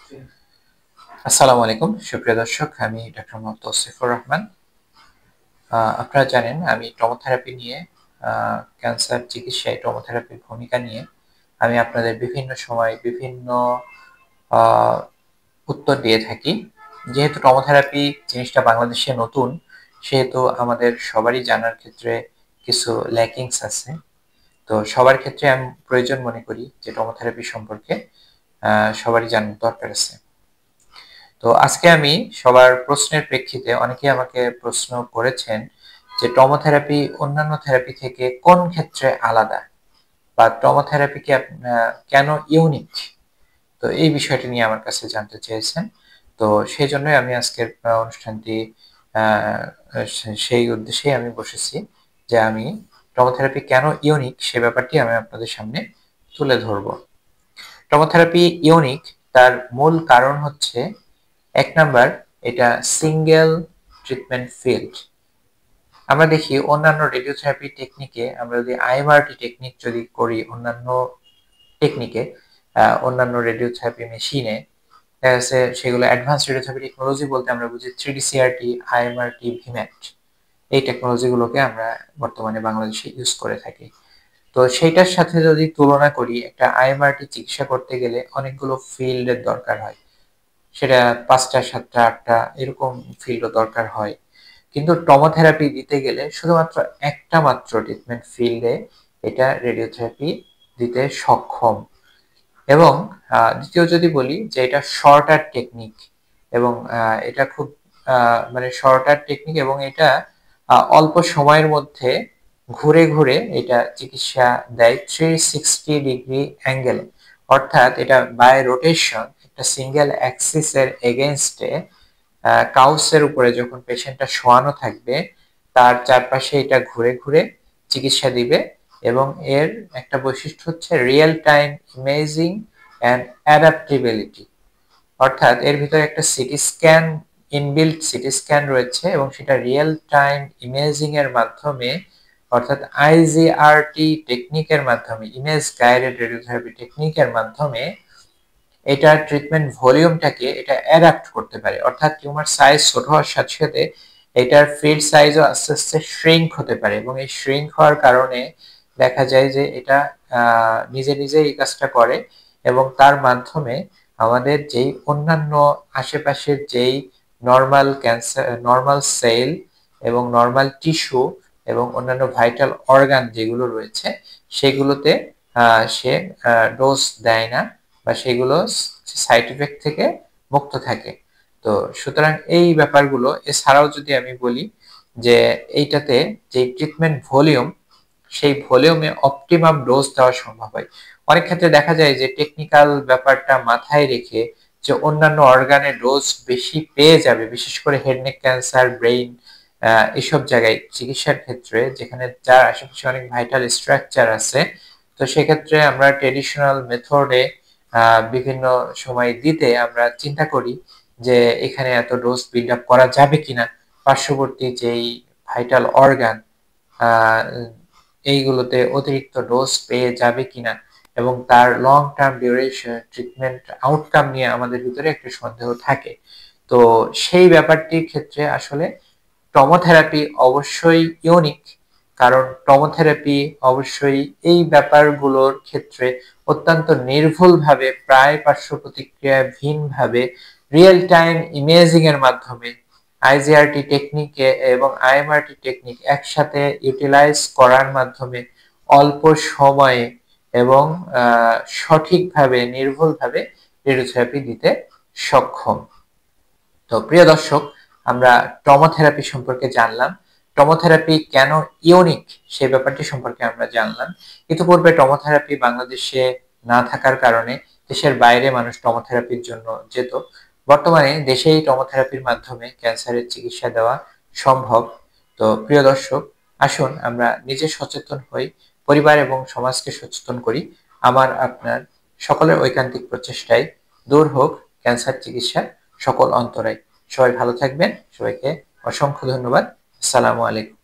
আসসালামু আলাইকুম সুপ্রিয় দর্শক, আমি ডক্টর মোহাম্মদ তৌসিফুর রহমান। আপনারা জানেন আমি টমোথেরাপি নিয়ে ক্যান্সার চিকিৎসায় টমোথেরাপির ভূমিকা নিয়ে আমি আপনাদের বিভিন্ন সময় বিভিন্ন আহ, উত্তর দিয়ে থাকি। যেহেতু টমোথেরাপি জিনিসটা বাংলাদেশে নতুন, সেহেতু আমাদের সবারই জানার ক্ষেত্রে কিছু ল্যাকিংস আছে। তো সবার ক্ষেত্রে আমি প্রয়োজন মনে করি যে টমোথেরাপি সম্পর্কে সবারই জানার দরকার আছে। তো আজকে আমি সবার প্রশ্নের প্রেক্ষিতে অনেকেই আমাকে প্রশ্ন করেছেন যে টমোথেরাপি অন্যান্য থেরাপি থেকে কোন ক্ষেত্রে আলাদা, বা টমোথেরাপি কি কেন ইউনিক। তো এই বিষয়টি নিয়ে আমার কাছে জানতে চেয়েছেন। তো সেই জন্যই আমি আজকের অনুষ্ঠানটি আহ, সেই উদ্দেশ্যেই আমি বসেছি যে আমি টমোথেরাপি কেন ইউনিক সে ব্যাপারটি আমি আপনাদের সামনে তুলে ধরব। টমোথেরাপি ইউনিক, তার মূল কারণ হচ্ছে এক নাম্বার, এটা সিঙ্গেল ট্রিটমেন্ট ফিল্ড। আমরা দেখি অন্যান্য রেডিওথেরাপি টেকনিকে, আমরা যদি আইএমআরটি টেকনিক যদি করি অন্যান্য টেকনিকে, অন্যান্য রেডিওথেরাপি মেশিনে দেখা যাচ্ছে সেগুলো অ্যাডভান্স রেডিওথেরাপি টেকনোলজি বলতে আমরা বুঝি 3D CRT, আইএমআরটি, ভিম্যাট। এই টেকনোলজিগুলোকে আমরা বর্তমানে বাংলাদেশে ইউজ করে থাকি। তো সেইটার সাথে যদি তুলনা করি, একটা আইএমআরটি চিকিৎসা করতে গেলে অনেকগুলো ফিল্ডের দরকার হয়, সেটা 5টা 7টা 8টা এরকম ফিল্ডও দরকার হয়। কিন্তু টমোথেরাপি দিতে গেলে শুধুমাত্র একটা মাত্র ট্রিটমেন্ট ফিল্ডে এটা রেডিওথেরাপি দিতে সক্ষম। এবং দ্বিতীয় যদি বলি যে এটা শর্টার টেকনিক, এবং এটা খুব মানে শর্টার টেকনিক, এবং এটা অল্প সময়ের মধ্যে ঘুরে ঘুরে এটা চিকিৎসা দেয় 360 ডিগ্রি অ্যাঙ্গেল। অর্থাৎ এটা বাই রোটেশন একটা সিঙ্গেল অ্যাক্সিসের এগেনস্টে কাউসের উপরে যখন পেশেন্টটা শোয়ানো থাকবে তার চারপাশে এটা ঘুরে ঘুরে চিকিৎসা দিবে। এবং এর একটা বৈশিষ্ট্য হচ্ছে real time imaging and adaptability. অর্থাৎ এর ভিতরে একটা CT scan, inbuilt CT scan রয়েছে, এবং সেটা রিয়েল টাইম ইমেজিং এর মাধ্যমে, অর্থাৎ আইজিআরটি টেকনিকের মাধ্যমে, ইমেজ গাইডেড রেডিওথেরাপি টেকনিকের মাধ্যমে এটা ট্রিটমেন্ট ভলিউমটাকে এটা অ্যাডাপ্ট করতে পারে। অর্থাৎ টিউমার সাইজ ছোট হওয়ার সাথে সাথে এটার ফিল্ড সাইজও আস্তে আস্তে শ্রিঙ্ক হতে পারে, এবং এই শ্রিঙ্ক হওয়ার কারণে দেখা যায় যে এটা নিজে নিজে এই কাজটা করে, এবং তার মাধ্যমে আমাদের যেই অন্যান্য আশেপাশের যেই নর্মাল ক্যান্সার, নর্মাল সেল এবং নর্মাল টিস্যু এবং অন্যান্য ভাইটাল অর্গান যেগুলো রয়েছে সেগুলোতে সে ডোজ দেয় না, বা সেগুলো সাইড ইফেক্ট থেকে মুক্ত থাকে। তো সুতরাং এই ব্যাপারগুলো এছাড়াও যদি আমি বলি যে এইটাতে যে ট্রিটমেন্ট ভলিউম, সেই ভলিউমে অপটিমাম ডোজ দেওয়া সম্ভব হয়। অনেক ক্ষেত্রে দেখা যায় যে টেকনিক্যাল ব্যাপারটা মাথায় রেখে যে অন্যান্য অর্গানে ডোজ বেশি পেয়ে যাবে, বিশেষ করে হেড নেক ক্যান্সার, ব্রেইন, এসব জায়গায় চিকিৎসার ক্ষেত্রে যেখানে যার আশেপাশে অনেক ভাইটাল স্ট্রাকচার আছে। তো সেক্ষেত্রে আমরা ট্রেডিশনাল মেথডে বিভিন্ন সময় দিতে আমরা চিন্তা করি যে এখানে এত ডোজ বিল্ড আপ করা যাবে কিনা, পার্শ্ববর্তী যেই ভাইটাল অর্গান এইগুলোতে অতিরিক্ত ডোজ পেয়ে যাবে কিনা, এবং তার long term duration treatment outcome নিয়ে আমাদের ভিতরে একটা সন্দেহ থাকে। তো সেই ব্যাপারটির ক্ষেত্রে আসলে টমোথেরাপি অবশ্যই ইউনিক, কারণ টমোথেরাপি অবশ্যই এই ব্যাপারগুলোর ক্ষেত্রে অত্যন্ত নির্ভুলভাবে, প্রায় পার্শ্ব প্রতিক্রিয়াহীনভাবে, রিয়েল টাইম ইমেজিং এর মাধ্যমে আইজিআরটি টেকনিকে এবং আইএমআরটি টেকনিক একসাথে ইউটিলাইজ করার মাধ্যমে অল্প সময়ে এবং সঠিকভাবে, নির্ভুলভাবে রেডিওথেরাপি দিতে সক্ষম। তো প্রিয় দর্শক, আমরা টমোথেরাপি সম্পর্কে জানলাম, টমোথেরাপি কেন ইউনিক সেই ব্যাপারটি সম্পর্কে আমরা জানলাম। ইতিপূর্বে টমোথেরাপি বাংলাদেশে না থাকার কারণে দেশের বাইরে মানুষ টমোথেরাপির জন্য যেত। বর্তমানে দেশেই টমোথেরাপির মাধ্যমে ক্যান্সারের চিকিৎসা দেওয়া সম্ভব। তো প্রিয় দর্শক, আসুন আমরা নিজে সচেতন হই, পরিবার এবং সমাজকে সচেতন করি। আমার আপনার সকলের ঐকান্তিক প্রচেষ্টায় দূর হোক ক্যান্সার চিকিৎসার সকল অন্তরায়। সবাই ভালো থাকবেন, সবাইকে অসংখ্য ধন্যবাদ। আসসালামু আলাইকুম।